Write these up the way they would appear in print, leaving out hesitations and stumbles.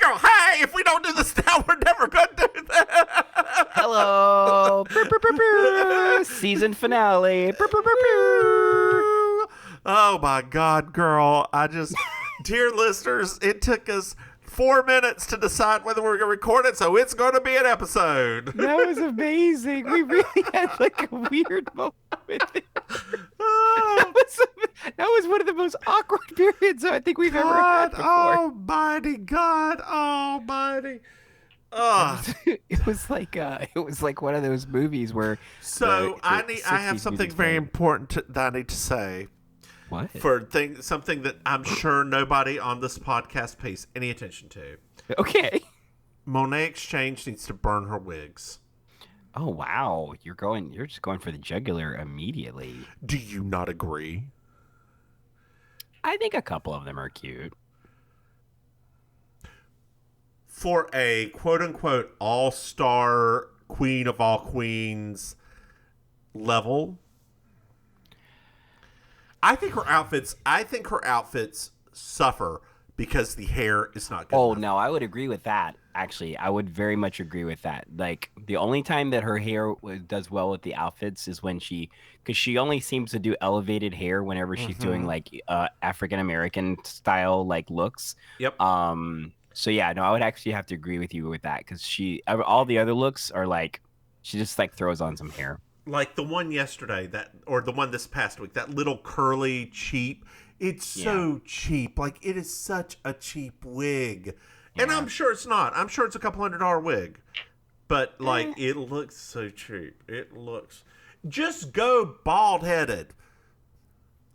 girl, hey, if we don't do this now, we're never going to do that. Hello. Season finale. Oh my God, girl. Dear listeners, it took us 4 minutes to decide whether we're going to record it, so it's going to be an episode. That was amazing. We really had like a weird moment there. That was one of the most awkward periods I think we've ever had before. God Almighty. It was like one of those movies where. So I have something very important that I need to say. What? Something that I'm sure nobody on this podcast pays any attention to. Okay. Monet Exchange needs to burn her wigs. Oh wow, you're just going for the jugular immediately. Do you not agree? I think a couple of them are cute. For a quote-unquote all-star queen of all queens level, I think her outfits suffer because the hair is not good enough. No, I would agree with that. Actually, I would very much agree with that. Like, the only time that her hair does well with the outfits is when because she only seems to do elevated hair whenever she's doing like African-American style like looks. Yep. So yeah, no, I would actually have to agree with you with that because all the other looks are like, she just like throws on some hair. Like the one yesterday or the one this past week, that little curly cheap. It's so cheap. Like, it is such a cheap wig. Yeah. And I'm sure it's not. I'm sure it's a couple $100 wig. But, like, it looks so cheap. It looks... Just go bald-headed.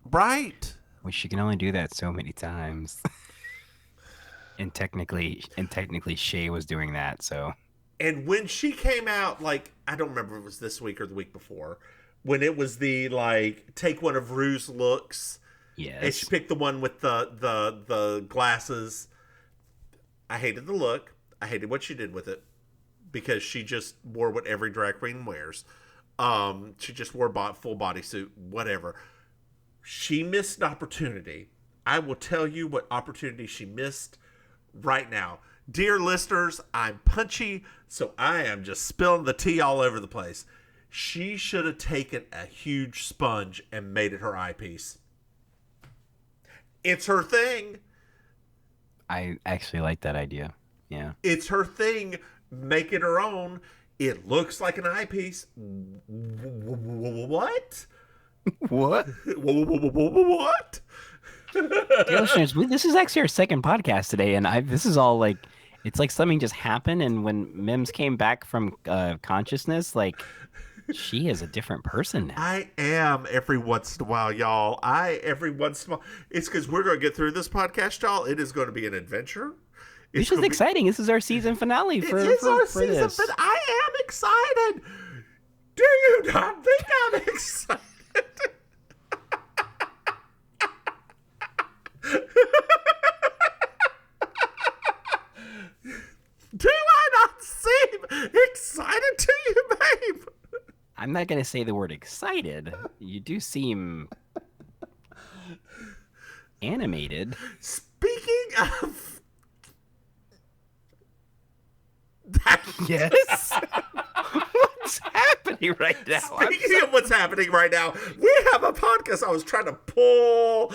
Right? Well, she can only do that so many times. and technically, Shay was doing that, so... And when she came out, like, I don't remember if it was this week or the week before, when it was the, like, take one of Rue's looks... Yes. And she picked the one with the glasses. I hated the look. I hated what she did with it. Because she just wore what every drag queen wears. She just wore full bodysuit, whatever. She missed an opportunity. I will tell you what opportunity she missed right now. Dear listeners, I'm punchy, so I am just spilling the tea all over the place. She should have taken a huge sponge and made it her eyepiece. It's her thing. I actually like that idea. Yeah. It's her thing. Make it her own. It looks like an eyepiece. What? What? What? Dear listeners, this is actually our second podcast today, and this is all like, it's like something just happened, and when Mims came back from consciousness, like, she is a different person now. I am every once in a while, y'all. It's because we're going to get through this podcast, y'all. It is going to be an adventure. This is exciting. This is our season finale for this. But I am excited. Do you not think I'm excited? Do I not seem excited to you, babe? I'm not going to say the word excited. You do seem animated. Speaking of... Yes? What's happening right now? Speaking of what's happening right now, we have a podcast. I was trying to pull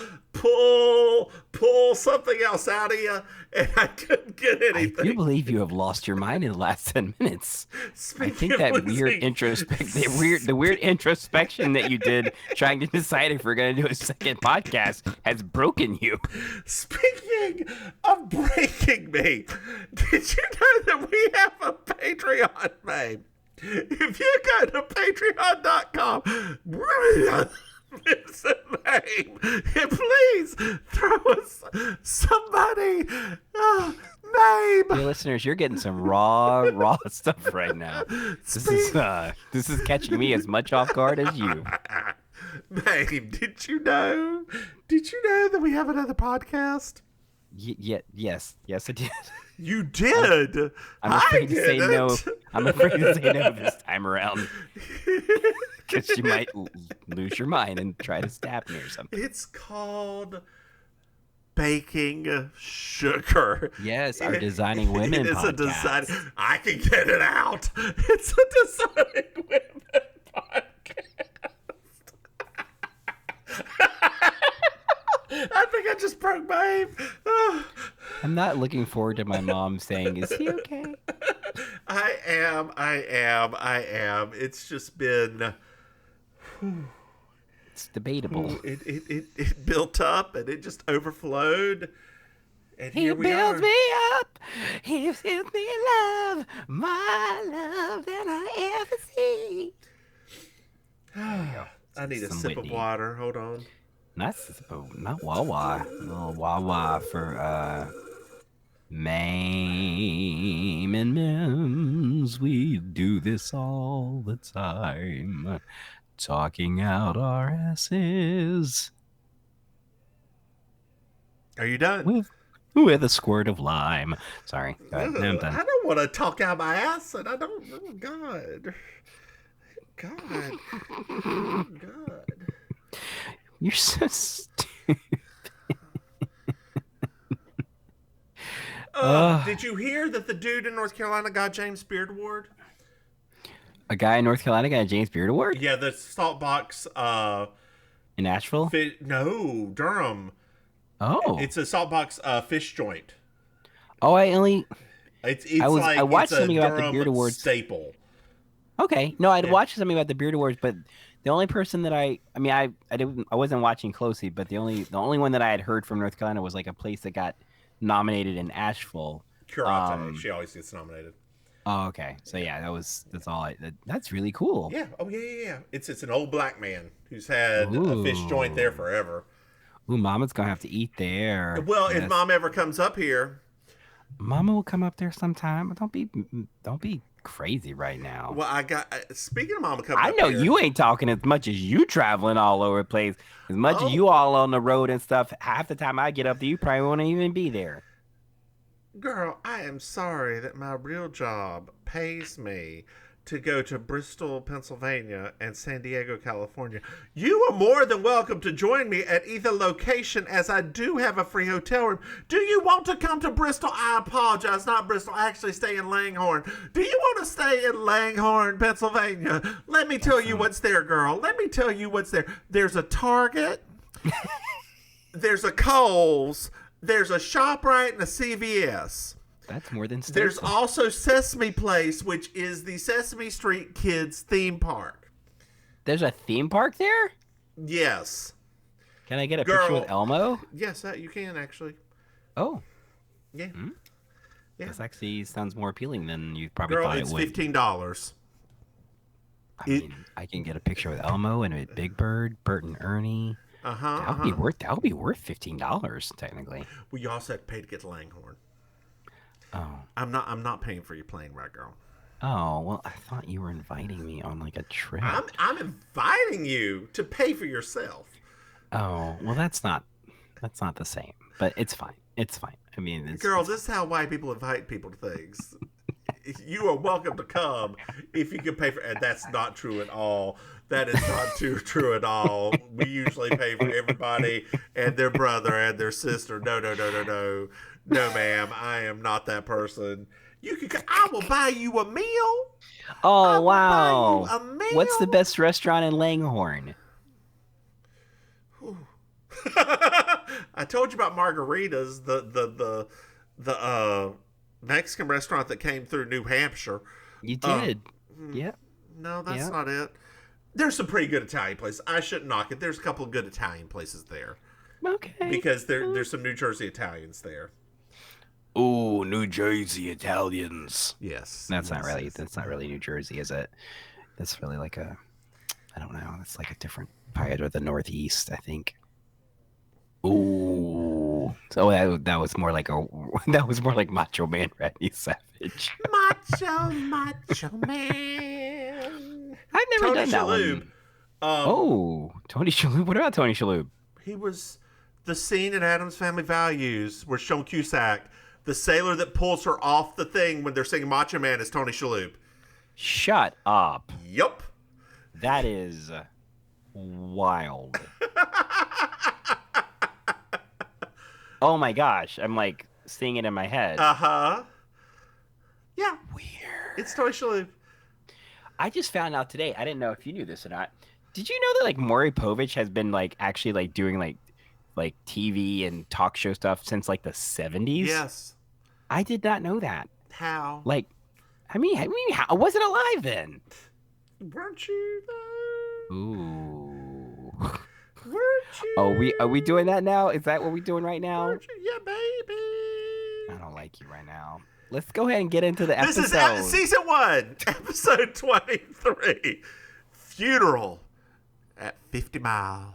something else out of you, and I couldn't get anything. I do believe you have lost your mind in the last 10 minutes. I think that the weird introspection that you did trying to decide if we're going to do a second podcast has broken you. Speaking of breaking me, did you know that we have a Patreon, babe? If you go to patreon.com, Mims and Maim, and please throw us somebody. Maim. Dear listeners, you're getting some raw stuff right now. This is catching me as much off guard as you. Maim, did you know that we have another podcast? Yes, I did. You did. I'm afraid to say no. I'm afraid to say no this time around. Because you might lose your mind and try to stab me or something. It's called baking sugar. Yes, our Designing Women It's a design. podcast. I can get it out. It's a Designing Women podcast. I think I just broke my aim. Oh. I'm not looking forward to my mom saying, "Is he okay?" I am. It's just been. It's debatable. It built up and it just overflowed. And He here we builds are. me up. He fills me love, my love that I ever see. I need a Some sip Whitney. of water. Hold on. Not Wawa. Oh, Wawa for Maim and Mims. We do this all the time. Talking out our asses Are you done? with a squirt of lime. Sorry. Go ahead. I'm done. I don't want to talk out my ass, and I don't. Oh God. God. You're so stupid. Did you hear that the dude in North Carolina got James Beard Award? A guy in North Carolina got a James Beard Award? Yeah, the Salt Box. In Nashville? No, Durham. Oh. It's a Salt Box fish joint. Oh, I watched something about the Durham Beard Awards. staple. Okay. No, I'd watched something about the Beard Awards, but the only person that I wasn't watching closely, but the only one that I had heard from North Carolina was like a place that got nominated in Asheville. Curate. She always gets nominated. Oh, okay. So yeah, that's all. That's really cool. Yeah. Oh yeah. It's an old black man who's had a fish joint there forever. Ooh, Mama's gonna have to eat there. Well, if Mom ever comes up here, Mama will come up there sometime. Don't be crazy right now. well, speaking of Mama coming I up know here, you ain't talking as much as you traveling all over the place. As much as you all on the road and stuff. Half the time I get up there, you probably won't even be there. girl, I am sorry that my real job pays me to go to Bristol, Pennsylvania and San Diego, California. You are more than welcome to join me at either location, as I do have a free hotel room. Do you want to come to Bristol? I apologize, not Bristol. I actually stay in Langhorne. Do you want to stay in Langhorne, Pennsylvania? Let me tell you what's there, girl. Let me tell you what's there. There's a Target. There's a Kohl's. There's a ShopRite and a CVS. That's more than There's Stetson. also Sesame Place, which is the Sesame Street Kids theme park. There's a theme park there? Yes. Can I get a picture with Elmo? Yes, you can actually. Oh, Yeah. Yeah. this actually sounds more appealing than you probably Girl, thought it's it would. $15. I mean, I can get a picture with Elmo and a Big Bird, Bert and Ernie. That would be worth $15 technically. Well, you also have to pay to get to Langhorne. Oh. I'm not paying for your plane ride, girl. Oh, well, I thought you were inviting me on like a trip. I'm inviting you to pay for yourself. Oh, well, that's not the same, but it's fine. It's fine. I mean, Girl, this is how white people invite people to things. You are welcome to come if you can pay for. And that's not true at all. That is not true at all. We usually pay for everybody and their brother and their sister. No, ma'am. I am not that person. I will buy you a meal. Oh, wow. Buy you a meal. What's the best restaurant in Langhorne? I told you about Margaritas, the Mexican restaurant that came through New Hampshire. You did. Yep. No, that's not it. There's some pretty good Italian places. I shouldn't knock it. There's a couple of good Italian places there. Okay. Because there's some New Jersey Italians there. Oh, New Jersey Italians. Yes. That's not really New Jersey, is it? That's really like I don't know. It's like a different part of the Northeast, I think. Ooh. So that was more like Macho Man Randy Savage. Macho Man. I've never Tony done that Shalhoub. one. Tony Shalhoub. What about Tony Shalhoub? He was the scene in Addams Family Values where Sean Cusack, the sailor that pulls her off the thing when they're singing Macho Man, is Tony Shalhoub. Shut up. Yup. That is wild. Oh my gosh, I'm like seeing it in my head. Uh-huh. Yeah, it's Weird. Toy Shalhoub. I just found out today. I didn't know if you knew this or not. Did you know that like Maury Povich has been like actually like doing like TV and talk show stuff since like the 70s? Yes. I did not know that. How? Like, I wasn't alive then. Weren't you though? Ooh. Weren't Are we doing you? that now? Is that what we're doing right now? Weren't you? Yeah, I baby. don't like you right now. Let's go ahead and get into the This is episode. season 1, episode 23. Funeral at 50 Mile.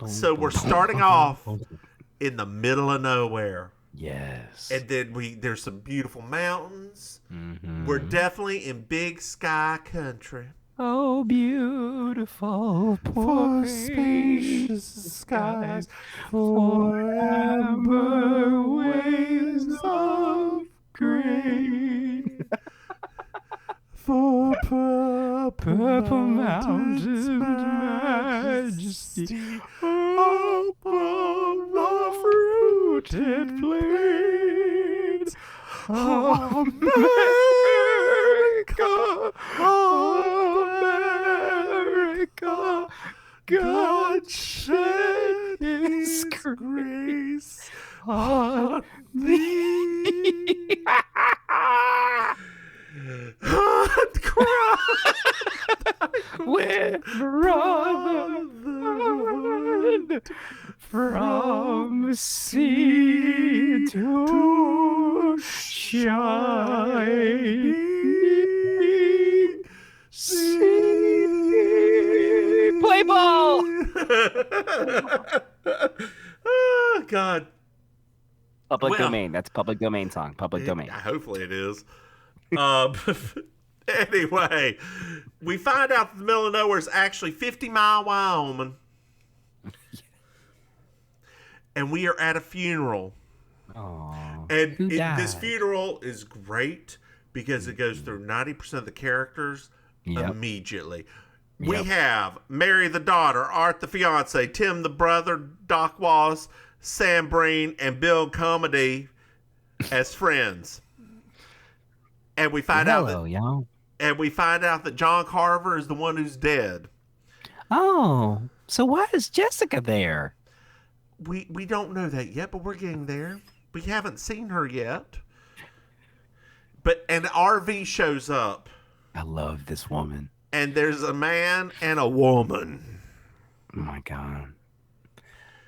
So we're starting off in the middle of nowhere. Yes. And then there's some beautiful mountains. Mm-hmm. We're definitely in big sky country. Oh, beautiful For spacious skies, for amber waves of green, for purple mountains' majesty, above the fruited plains. America, America, God shed His grace on thee. On With brotherhood from sea to shining sea. Play ball! Oh, God. Public domain. That's public domain song. Public domain. Hopefully it is. Anyway, we find out that the middle of nowhere is actually 50 Mile, Wyoming. And we are at a funeral. Aww. And Who died? this funeral is great because it goes through 90% of the characters immediately. We have Mary the daughter, Art the fiance, Tim the brother, Doc Wallace, Sam Breen, and Bill Comedy as friends. And we find out that John Carver is the one who's dead. Oh, so why is Jessica there? We don't know that yet, but we're getting there. We haven't seen her yet. But an RV shows up. I love this woman. And there's a man and a woman. Oh my God.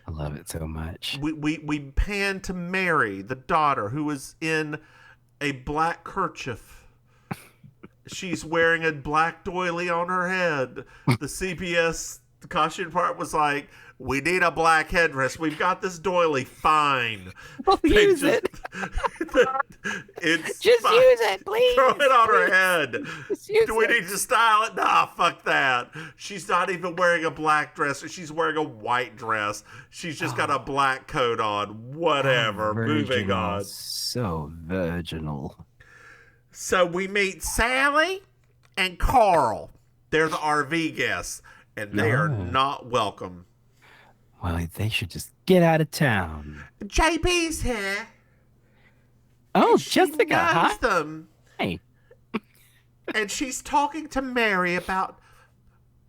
I love it so much. We pan to Mary, the daughter, who is in a black kerchief. She's wearing a black doily on her head. The CBS costume part was like, we need a black headdress. We've got this doily. Fine. We'll use it. It's just fine. use it, please. Throw it on her head. Do we it. need to style it? Nah, fuck that. She's not even wearing a black dress. She's wearing a white dress. She's just got a black coat on. Whatever. Moving on. So virginal. So we meet Sally and Carl. They're the RV guests, and they are not welcome. Well, they should just get out of town. JB's here. Oh, she Jessica, knows hi. them. Hey. And she's talking to Mary about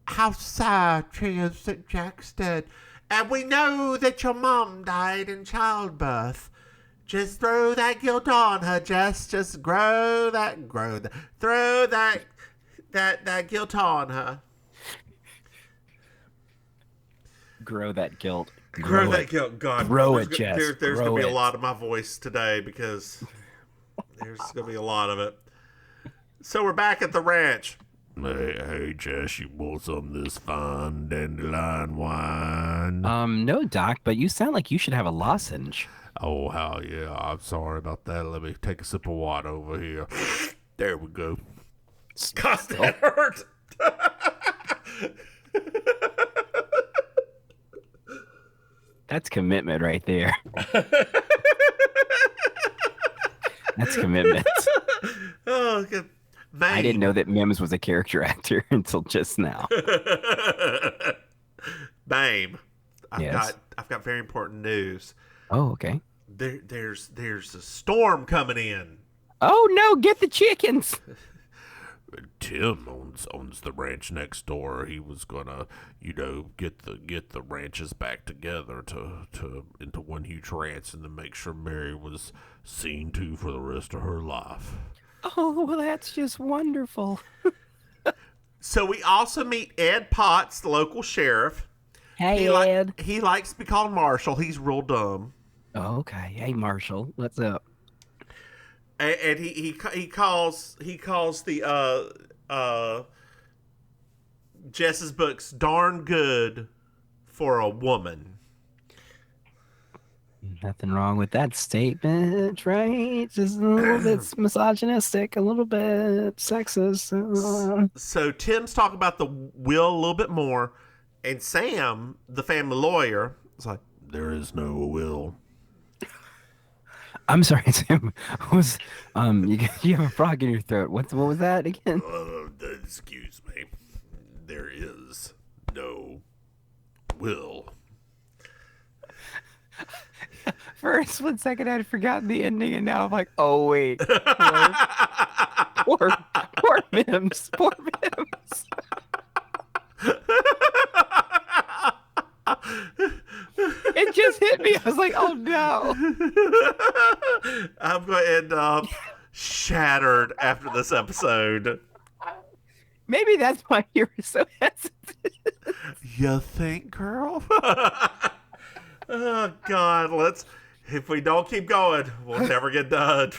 how sad she is that Jack's dead. And we know that your mom died in childbirth. Just throw that guilt on her, Jess. Just throw that guilt on her. Grow that guilt. Grow that guilt. God, grow it, Jess. There's going to be a lot of my voice today because there's going to be a lot of it. So we're back at the ranch. Hey, Jess, you want some of this fine dandelion wine? No, Doc, but you sound like you should have a lozenge. Oh, hell yeah. I'm sorry about that. Let me take a sip of water over here. There we go. God, that hurt. That's commitment right there. That's commitment. Oh, good. I didn't know that Mims was a character actor until just now. Maim. Yes. I've got very important news. Oh, okay. There's a storm coming in. Oh no, get the chickens. Tim owns the ranch next door. He was gonna, get the ranches back together to into one huge ranch, and to make sure Mary was seen to for the rest of her life. Oh, well, that's just wonderful. So we also meet Ed Potts, the local sheriff. Hey, Ed. He likes to be called Marshall. He's real dumb. Oh, okay. Hey, Marshall. What's up? And he calls the Jess's books darn good for a woman. Nothing wrong with that statement, right? Just a little bit misogynistic, a little bit sexist. So Tim's talking about the will a little bit more, and Sam, the family lawyer, is like, there is no will. I'm sorry, Sam. You have a frog in your throat. What was that again? Excuse me. There is no will. For a split second, I'd forgotten the ending, and now I'm like, oh wait, poor Mims, poor Mims. It just hit me. I was like, oh no. I'm going to end up shattered after this episode. Maybe that's why you were so hesitant. You think, girl? Oh, God. If we don't keep going, we'll never get done.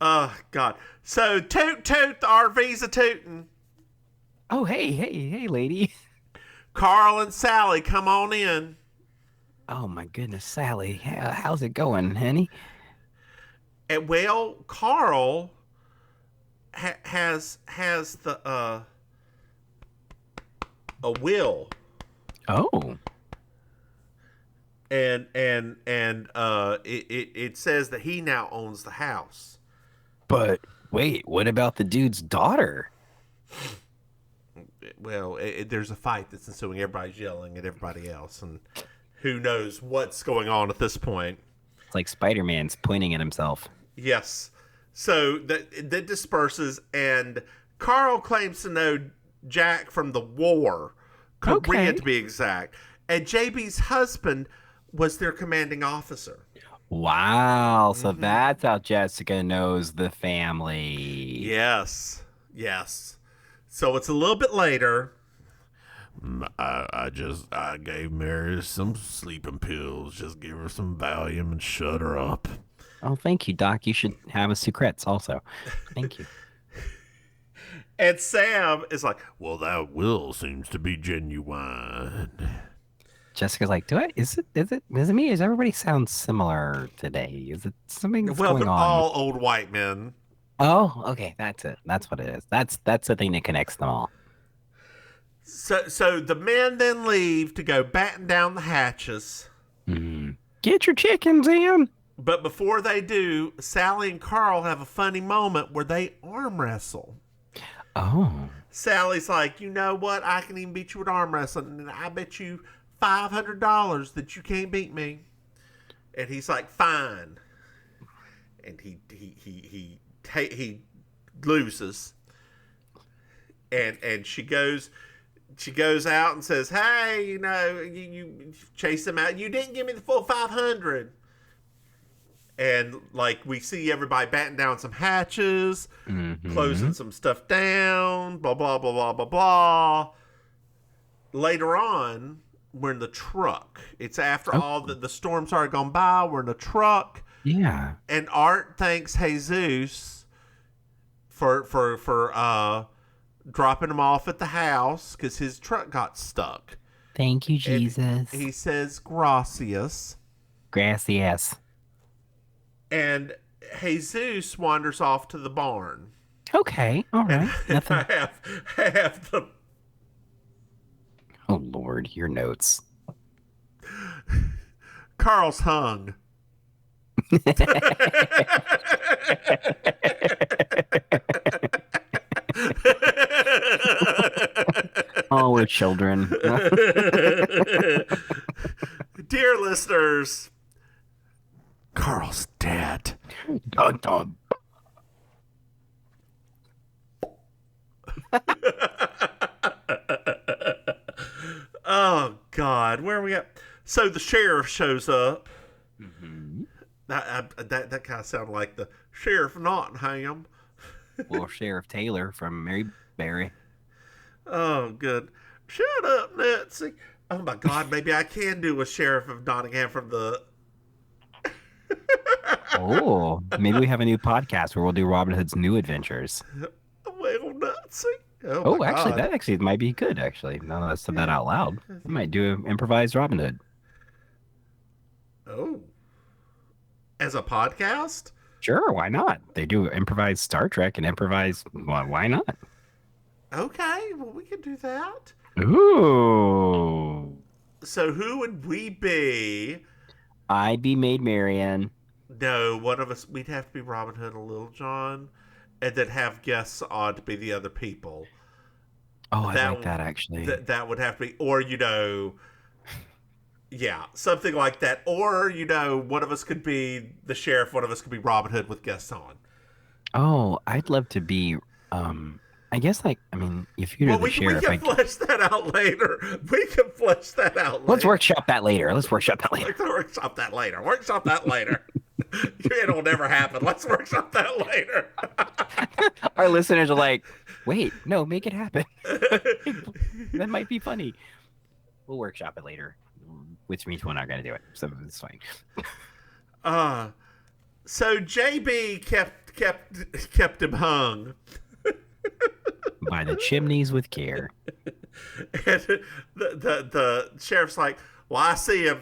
Oh, God. So, toot, toot, the RV's a tootin'. Oh, hey, lady. Carl and Sally, come on in. Oh, my goodness, Sally. How's it going, honey? And, well, Carl has the, a will. Oh. And it says that he now owns the house. But wait, what about the dude's daughter? Well, there's a fight that's ensuing. Everybody's yelling at everybody else, and who knows what's going on at this point. It's like Spider-Man's pointing at himself. Yes. So that disperses, and Carl claims to know Jack from the war, Korea to be exact. And JB's husband was their commanding officer. Wow. So that's how Jessica knows the family. Yes. So it's a little bit later. I gave Mary some sleeping pills. Just give her some Valium and shut her up. Oh, thank you, Doc. You should have a Sucrets also. Thank you. And Sam is like, well, that will seems to be genuine. Jessica's like, is it me? Does everybody sound similar today? Is it something that's going they're on? all old white men. Oh, okay, that's it. That's what it is. That's the thing that connects them all. So the men then leave to go batten down the hatches. Get your chickens in. But before they do, Sally and Carl have a funny moment where they arm wrestle. Oh. Sally's like, you know what? I can even beat you at arm wrestling, and I bet you $500 that you can't beat me. And he's like, fine. And he loses. And she goes out and says, hey, you chase him out. You didn't give me the full 500. And like we see everybody batting down some hatches, closing some stuff down, blah, blah, blah, blah, blah, blah. Later on, we're in the truck. It's after all the storms already gone by. We're in the truck. Yeah. And Art thanks Jesus for dropping him off at the house because his truck got stuck. Thank you, And Jesus. he says gracias. Gracias. And Jesus wanders off to the barn. Okay, all right. Nothing. I have the. Oh Lord, your notes. Carl's hung. Oh, we're children. Dear listeners, Carl's dead. Dun, dun. Oh God, where are we at? So the sheriff shows up. Mm-hmm. That kind of sounded like the sheriff of Nottingham. Or Sheriff Taylor from Maryberry. Oh, good. Shut up, Nancy. Oh my God, maybe I can do a sheriff of Nottingham from the. Oh, maybe we have a new podcast where we'll do Robin Hood's new adventures. Well, Nancy. Oh, my actually, God. that actually might be good. Actually, now that I said that out loud, we might do an improvised Robin Hood. Oh. As a podcast? Sure, why not? They do improvised Star Trek and improvised. Well, why not? Okay, well, we can do that. Ooh. So who would we be? I'd be Maid Marian. No, one of us, we'd have to be Robin Hood and Little John, and then have guests on to be the other people. Oh, I like that, actually. That would have to be, or, yeah, something like that. Or, one of us could be the sheriff, one of us could be Robin Hood with guests on. Oh, I'd love to be, I guess, if you're the sheriff... We can flesh that out later. Let's workshop that later. Workshop that later. It'll never happen. Let's workshop that later. Our listeners are like, wait, no, make it happen. That might be funny. We'll workshop it later, which means we're not going to do it. So it's fine. So JB kept him hung. By the chimneys with care. And the sheriff's like, well, I see him.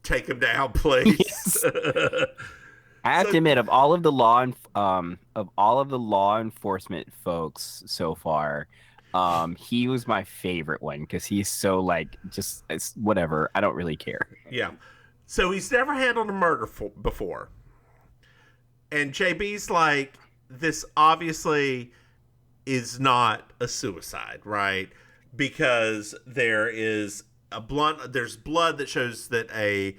Take him down, please. Yes. I have to admit, of all of the law enforcement folks so far, he was my favorite one because he's so just whatever. I don't really care. Yeah. So he's never handled a murder before, and JB's like, this obviously is not a suicide, right? Because there's blood that shows that a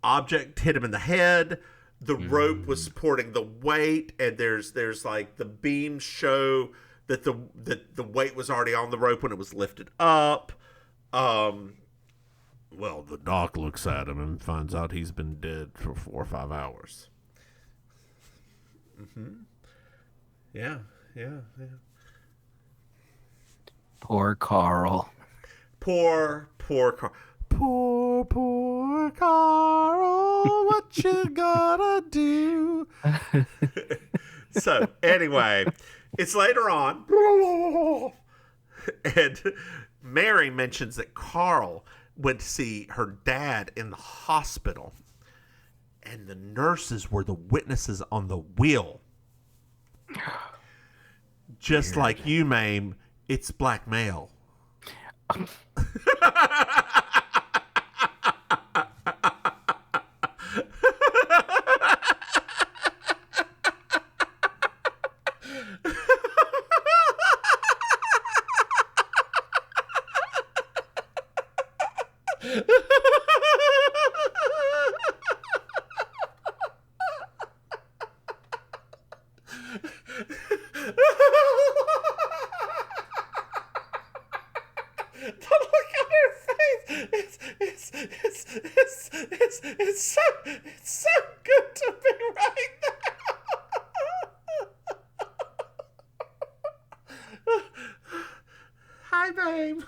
object hit him in the head. The rope was supporting the weight, and there's the beams show that the weight was already on the rope when it was lifted up. Well, the doc looks at him and finds out he's been dead for 4 or 5 hours. Mm-hmm. Yeah. Poor Carl. Poor Carl. Poor Carl. What you gonna do? So, anyway, it's later on. And Mary mentions that Carl went to see her dad in the hospital. And the nurses were the witnesses on the wheel. Just Weird. like you, Maim, it's blackmail. It's so good to be right now. Hi, babe.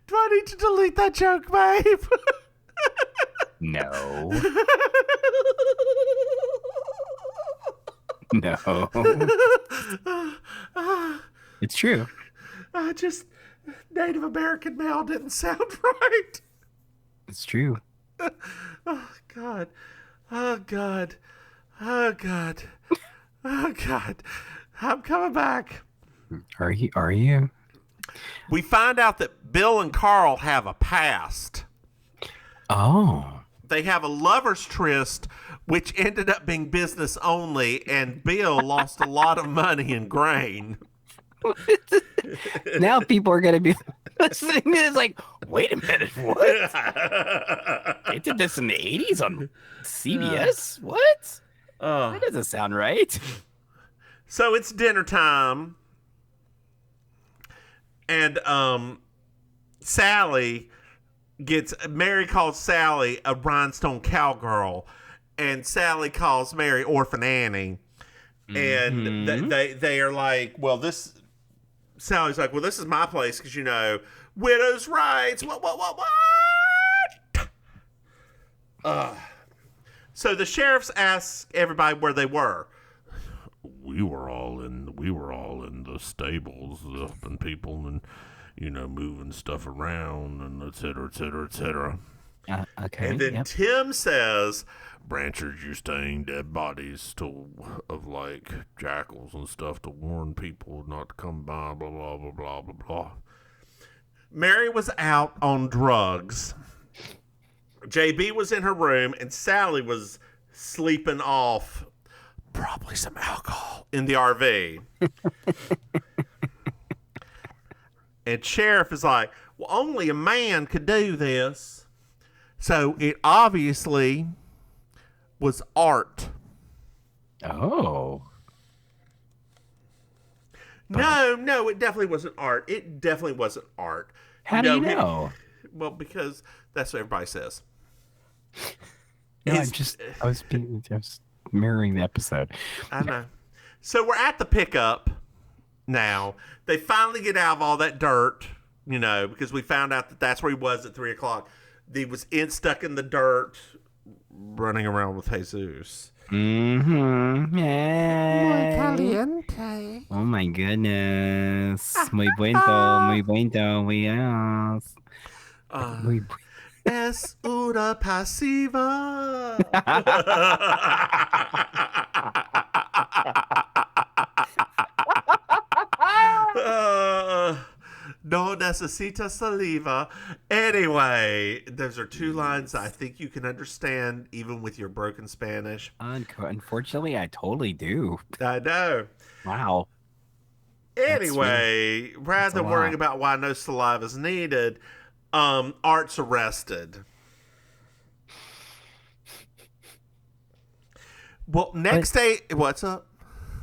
Do I need to delete that joke, babe? No. No, it's true. Just Native American male didn't sound right. It's true. Oh God. Oh God. Oh God. Oh God. I'm coming back. Are you? Are you? We find out that Bill and Carl have a past. Oh. They have a lover's tryst, which ended up being business only, and Bill lost a lot of money in grain. Now people are gonna be listening to this like, wait a minute, what? They did this in the 80s on CBS? What? That doesn't sound right. So it's dinner time, and Mary calls Sally a rhinestone cowgirl, and Sally calls Mary Orphan Annie, and they are like, well, Sally's like, well, this is my place because widows' rights. What? So the sheriffs ask everybody where they were. We were all in the stables, helping people and moving stuff around and et cetera, et cetera, et cetera. Okay. And then Tim says, Branchers used to hang dead bodies of like jackals and stuff to warn people not to come by, blah, blah, blah, blah, blah, blah. Mary was out on drugs. JB was in her room, and Sally was sleeping off probably some alcohol in the RV. And Sheriff is like, well, only a man could do this. So it obviously was Art. Oh. No, it definitely wasn't Art. It definitely wasn't Art. How do you know? Well, because that's what everybody says. No, I was mirroring the episode. I know. So we're at the pickup now. They finally get out of all that dirt, because we found out that that's where he was at 3:00. He was stuck in the dirt, running around with Jesus. Mm-hmm. Yeah. Muy caliente. Oh my goodness. Muy bueno, muy bueno, muy yes. Muy bueno. Es una pasiva. No necesita saliva. Anyway, those are two lines I think you can understand even with your broken Spanish. Unfortunately, I totally do. I know. Wow. Anyway, rather than worrying about why no saliva is needed, Art's arrested. Well, next day, what's up?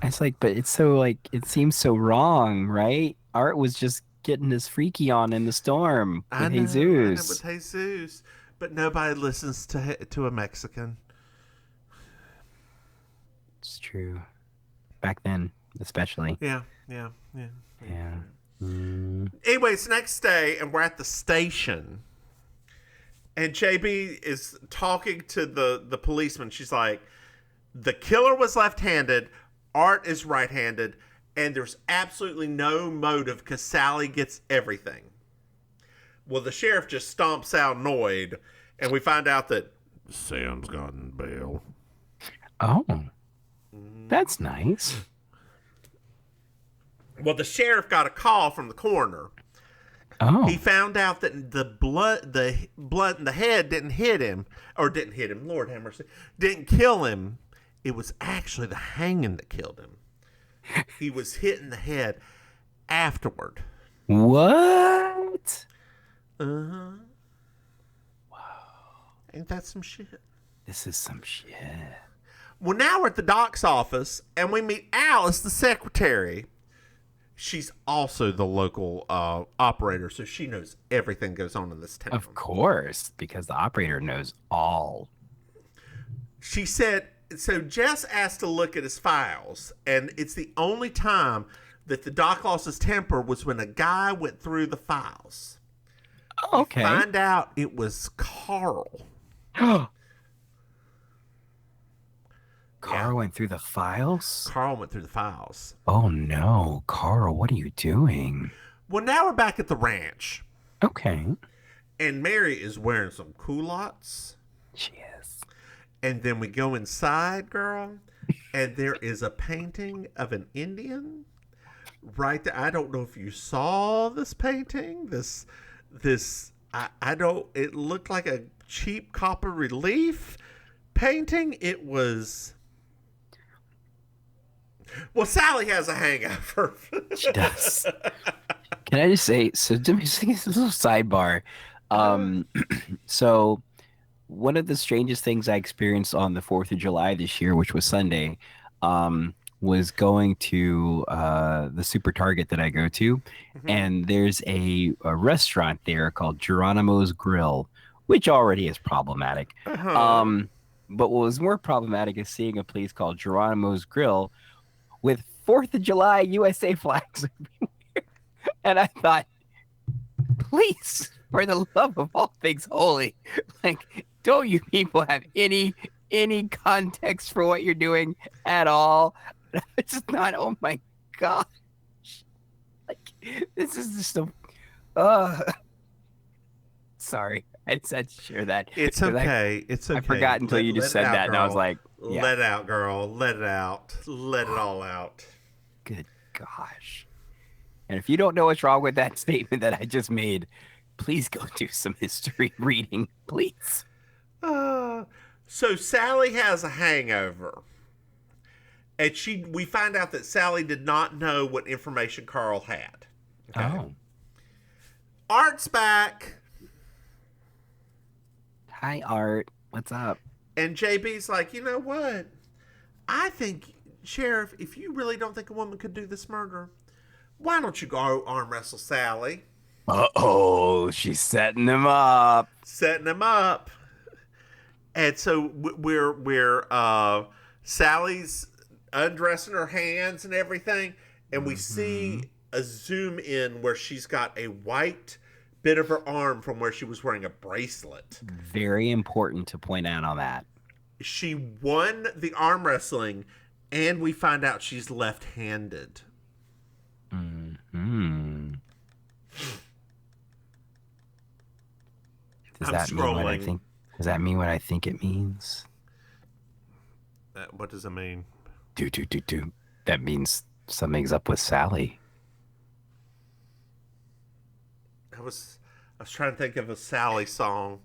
It's like, but it's so it seems so wrong, right? Art was just getting his freaky on in the storm with Jesus. I know, with Jesus, but nobody listens to a Mexican. It's true. Back then, especially. Yeah. Mm. Anyway, it's next day, and we're at the station. And JB is talking to the policeman. She's like, the killer was left-handed, Art is right-handed, and there's absolutely no motive because Sally gets everything. Well, the sheriff just stomps out annoyed, and we find out that Sam's gotten bail. Oh, that's nice. Well, the sheriff got a call from the coroner. Oh. He found out that the blood in the head didn't hit him. Lord have mercy. Didn't kill him. It was actually the hanging that killed him. He was hit in the head afterward. What? Uh-huh. Wow. Ain't that some shit? This is some shit. Well, now we're at the doc's office, and we meet Alice, the secretary. She's also the local operator, so she knows everything goes on in this town. Of course, because the operator knows all. She said, so Jess asked to look at his files, and it's the only time that the doc lost his temper was when a guy went through the files. Oh, okay. Find out it was Carl. Carl went through the files? Carl went through the files. Oh no, Carl, what are you doing? Well, now we're back at the ranch. Okay. And Mary is wearing some culottes. She is. And then we go inside, girl, and there is a painting of an Indian right there. I don't know if you saw this painting. I don't, it looked like a cheap copper relief painting. It was, well, Sally has a hangover. She does. Can I just say, so let me say this little sidebar. So one of the strangest things I experienced on the 4th of July this year, which was Sunday, was going to the Super Target that I go to. Mm-hmm. And there's a restaurant there called Geronimo's Grill, which already is problematic. Uh-huh. But what was more problematic is seeing a place called Geronimo's Grill with 4th of July USA flags everywhere. And I thought, please, for the love of all things holy, like, don't you people have any context for what you're doing at all? It's just not, oh my gosh. Like, this is just sorry. I just had to share that. It's okay. It's okay. I forgot until you just said that, girl. and I was like, yeah. Let it out, girl. Let it out. Let it all out. Good gosh. And if you don't know what's wrong with that statement that I just made, please go do some history reading, please. So Sally has a hangover. And we find out that Sally did not know what information Carl had. Okay? Oh. Art's back. Hi, Art. What's up? And JB's like, you know what? I think, Sheriff, if you really don't think a woman could do this murder, why don't you go arm wrestle Sally? Uh-oh, she's setting him up. Setting him up. And so we're Sally's undressing her hands and everything, and we see a zoom in where she's got a white bit of her arm from where she was wearing a bracelet. Very important to point out on that. She won the arm wrestling, and we find out she's left-handed. Mm-hmm. Does I'm that scrolling. mean what I think? Does that mean what I think it means? What does it mean? Do. That means something's up with Sally. I was trying to think of a Sally song,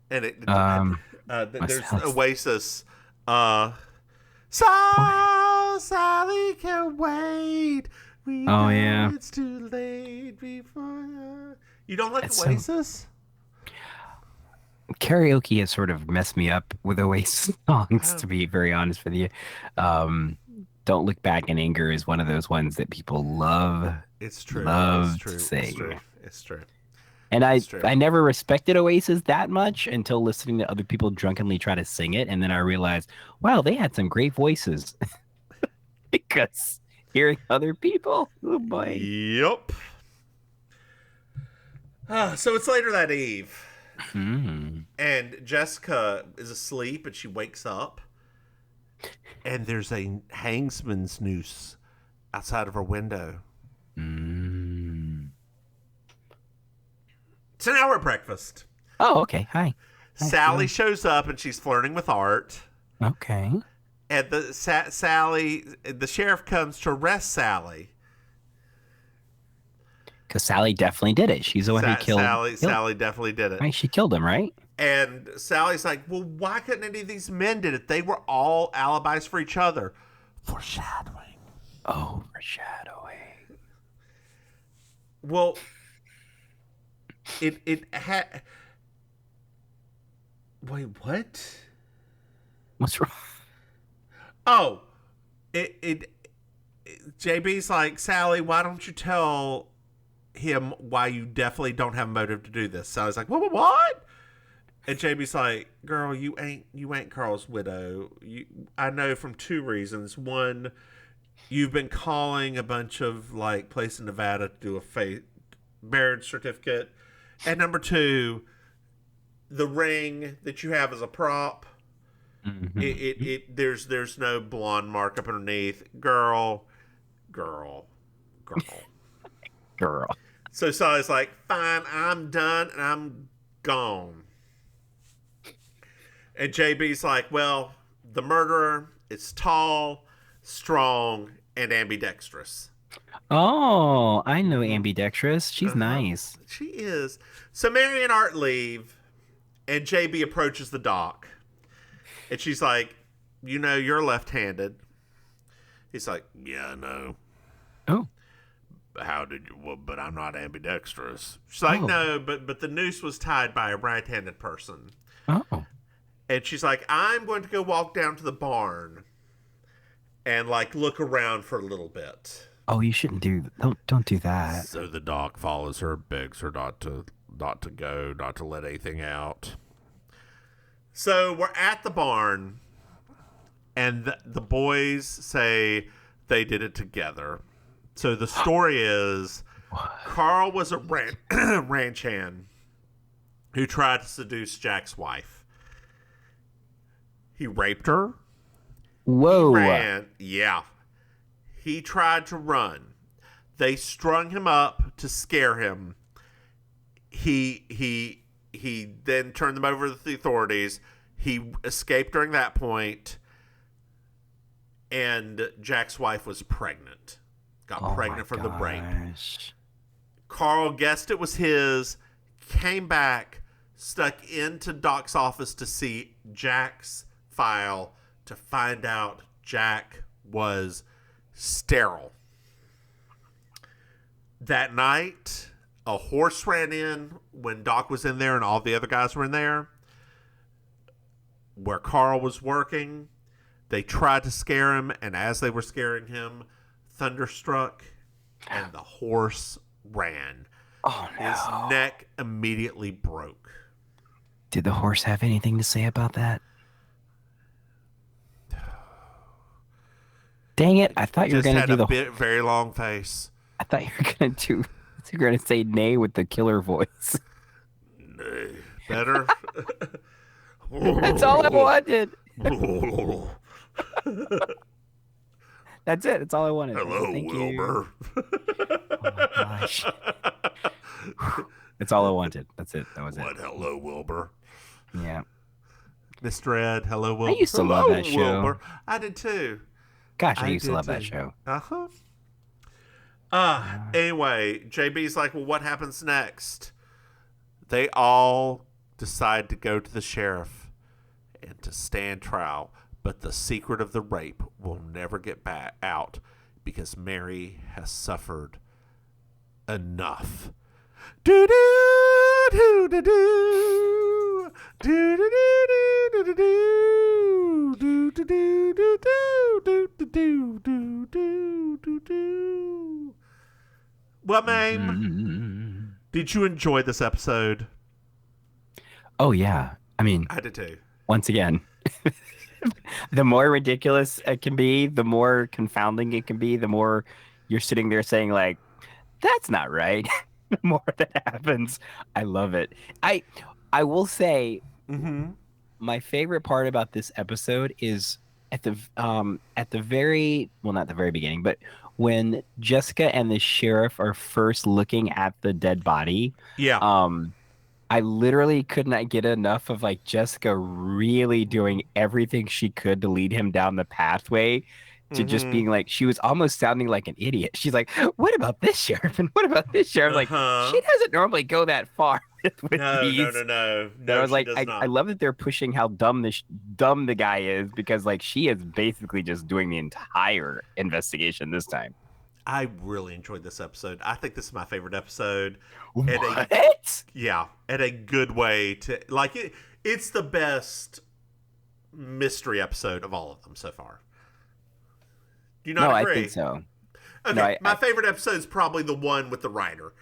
and there's Sally's... Oasis. Sally can wait. We know yeah. it's too late before. You don't like It's Oasis? Karaoke has sort of messed me up with Oasis songs, to be very honest with you. Don't Look Back in Anger is one of those ones that people love. It's true. Love to sing. It's true. And I never respected Oasis that much until listening to other people drunkenly try to sing it. And then I realized, wow, they had some great voices. Because hearing other people, oh boy. Yep. So it's later that eve. And Jessica is asleep and she wakes up. And there's a hangsman's noose outside of her window. So now we're at breakfast. Oh, okay. Hi. Sally shows up and she's flirting with Art. Okay. And the sheriff comes to arrest Sally. Because Sally definitely did it. She's the one who killed Sally definitely did it. Right, she killed him, right? And Sally's like, well, why couldn't any of these men did it? They were all alibis for each other. Foreshadowing. Oh, foreshadowing. Well, it had... Wait, what? What's wrong? Oh, JB's like, Sally, why don't you tell him why you definitely don't have a motive to do this? Sally's like, what? And JB's like, girl, you ain't Carl's widow. I know from two reasons. One, you've been calling a bunch of like place in Nevada to do a fake marriage certificate. And number two, the ring that you have as a prop Mhm. There's no blonde mark up underneath. Girl, girl, girl. Girl. So Sally's like, fine, I'm done and I'm gone. And JB's like, well, the murderer is tall, strong, and ambidextrous. Oh, I know Mm-hmm. ambidextrous. She's Uh-huh. nice. She is. So Mary and Art leave, and JB approaches the dock. And she's like, you know, you're left-handed. He's like, yeah, I know. Oh, How did you? Well, but I'm not ambidextrous. She's like, oh, no, but the noose was tied by a right-handed person. oh. And she's like, I'm going to go walk down to the barn and like look around for a little bit. Oh, you shouldn't do. Don't do that. So the doc follows her, begs her not to go, not to let anything out. So we're at the barn, and the boys say they did it together. So the story is Carl was a ranch hand who tried to seduce Jack's wife. He raped her. He Whoa. ran. Yeah. He tried to run. They strung him up to scare him. He then turned them over to the authorities. He escaped during that point, and Jack's wife was pregnant. Got Oh my pregnant from the rape. gosh. Carl guessed it was his, came back, stuck into Doc's office to see Jack's file to find out Jack was sterile. That night, a horse ran in when Doc was in there and all the other guys were in there. Where Carl was working, they tried to scare him, and as they were scaring him, thunder struck and the horse ran. Oh His no. neck immediately broke. Did the horse have anything to say about that? Dang it! I thought you were Just gonna had do a the. very long face. I thought you were gonna do. You were gonna say nay with the killer voice. Better. That's all I wanted. That's it. That's all I wanted. Hello, Thank Wilbur. you. Oh my gosh. That's all I wanted. That's it. That was What? it. Hello, Wilbur. Yeah. Mr. Ed. Hello, Wilbur. I used to love that show. Wilbur. I did too. Gosh, I I used to did love that too. show. Uh-huh. Yeah. Anyway, JB's like, well, what happens next? They all decide to go to the sheriff and to stand trial, but the secret of the rape will never get back out because Mary has suffered enough. Do do do do do do do do do do do do do do do do do do do. Well, Maim, Mm. did you enjoy this episode? Oh yeah. I mean, I did too. once again, the more ridiculous it can be, the more confounding it can be, the more you're sitting there saying like, that's not right. The more that happens, I love it. I will say Mm-hmm. my favorite part about this episode is at the very, well, not the very beginning, but when Jessica and the sheriff are first looking at the dead body. Yeah. I literally could not get enough of like Jessica really doing everything she could to lead him down the pathway to just Mm-hmm. being like, she was almost sounding like an idiot. She's like, what about this sheriff? And what about this sheriff? Like, Uh-huh. she doesn't normally go that far with No, these. no, no, no. And No, I was she like, does I not. love that they're pushing how dumb the guy is, because like she is basically just doing the entire investigation this time. I really enjoyed this episode. I think this is my favorite episode. At a, What? yeah, at a good way to like it. It's the best mystery episode of all of them so far. Do you not No, agree? I think so. Okay, No, my favorite episode is probably the one with the writer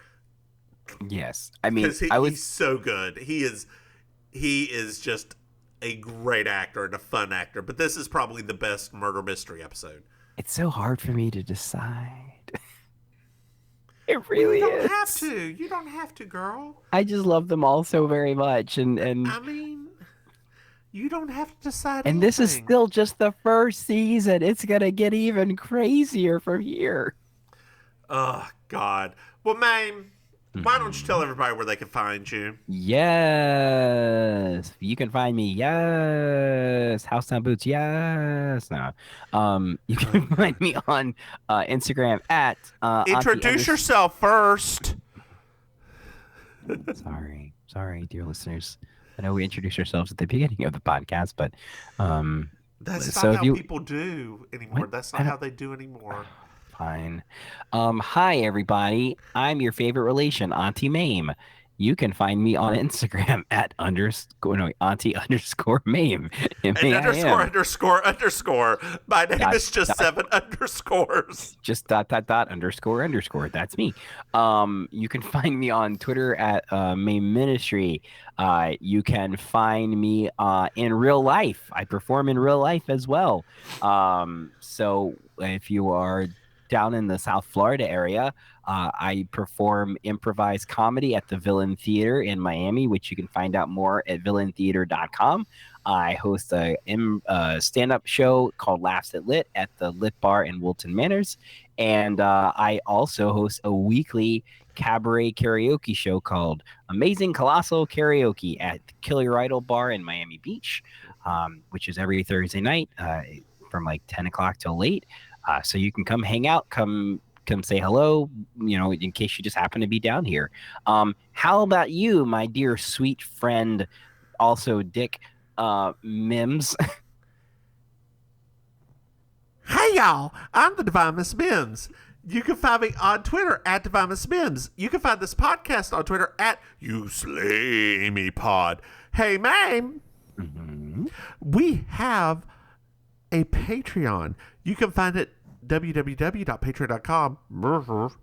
Yes. I mean, because I was he's so good. He is just a great actor and a fun actor. But this is probably the best murder mystery episode. it's so hard for me to decide. It You really don't is. have to. You don't have to, girl. I just love them all so very much, and I mean, You don't have to decide And this is anything. still just the first season. It's gonna get even crazier from here. Oh, God. Well, Maim, why don't you tell Mhm. everybody where they can find you? Yes, you can find me. Yes, House Town Boots. Yes, no. You can find me on Instagram at auntie Introduce yourself first. sorry, dear listeners. I know we introduced ourselves at the beginning of the podcast, but um, That's not so if how you people do anymore. what That's I not don't how they do anymore. fine. Hi everybody. I'm your favorite relation, Auntie Maim. You can find me on Instagram at Auntie underscore Maim. And underscore, MAIM. underscore, underscore. My name Dot is just dot 7 underscores. just dot underscore underscore. That's me. You can find me on Twitter at Maim Ministry. You can find me in real life. I perform in real life as well. So if you are down in the South Florida area, I perform improvised comedy at the Villain Theater in Miami, which you can find out more at villaintheater.com. I host a stand-up show called Laughs at Lit at the Lit Bar in Wilton Manors, and I also host a weekly cabaret karaoke show called Amazing Colossal Karaoke at the Killer Idol Bar in Miami Beach, which is every Thursday night from like 10 o'clock till late. So you can come hang out, come say hello, in case you just happen to be down here. How about you, my dear sweet friend, also Dick Mims? Hey, y'all. I'm the Divine Miss Mims. You can find me on Twitter at Divine Miss Mims. You can find this podcast on Twitter at You Slay Me Pod. Hey, Maim, Mhm. we have a Patreon. You can find it www.patreon.com.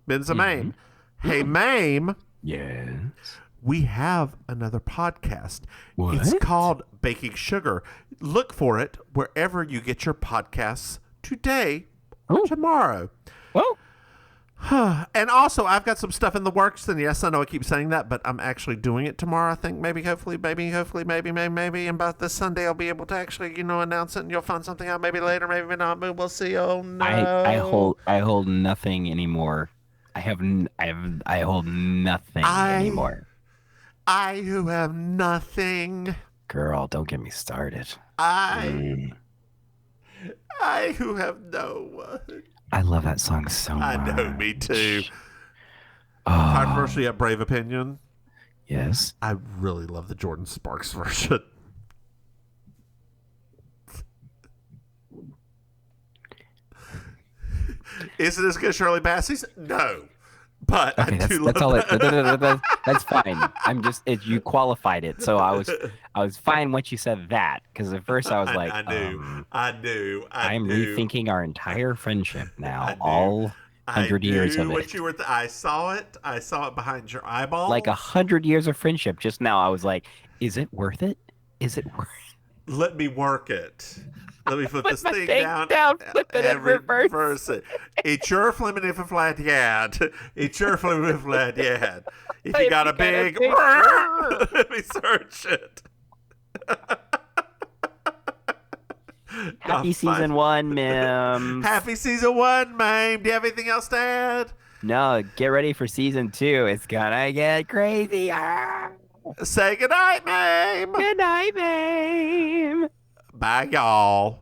Mims and Maim. Hey, Maim, Yes. we have another podcast. What? It's called Baking Sugar. Look for it wherever you get your podcasts today or Oh. tomorrow. Well, And also, I've got some stuff in the works. And yes, I know I keep saying that, but I'm actually doing it tomorrow. I think maybe, hopefully, maybe. And about this Sunday, I'll be able to actually, announce it. And you'll find something out maybe later, maybe not. But we'll see. Oh no! I hold nothing anymore. I hold nothing I anymore. I who have nothing. Girl, don't get me started. I who have no one. I love that song so much. I know, me too. Oh, Controversy at Brave Opinion. yes. I really love the Jordan Sparks version. Is it as good as Shirley Bassey's? No. But Okay, I do that's love all. That's fine. I'm just you qualified it, so I was fine once you said that, because at first I was like, I knew. I'm rethinking our entire friendship now, I knew. all 100 years of what it. you were. I saw it. I saw it behind your eyeball. Like 100 years of friendship. Just now, I was like, is it worth it? Is it worth it? Let me work it. Let me put this thing down. Flip it in reverse. It's your flimming flat yad. It's your flimming flat yad. If you got a big, let me search it. Happy season 1, Mims. Happy season 1, Maim. Do you have anything else to add? No, get ready for season 2. It's gonna get crazy. Say goodnight, Maim. Good night, babe. Bye, y'all.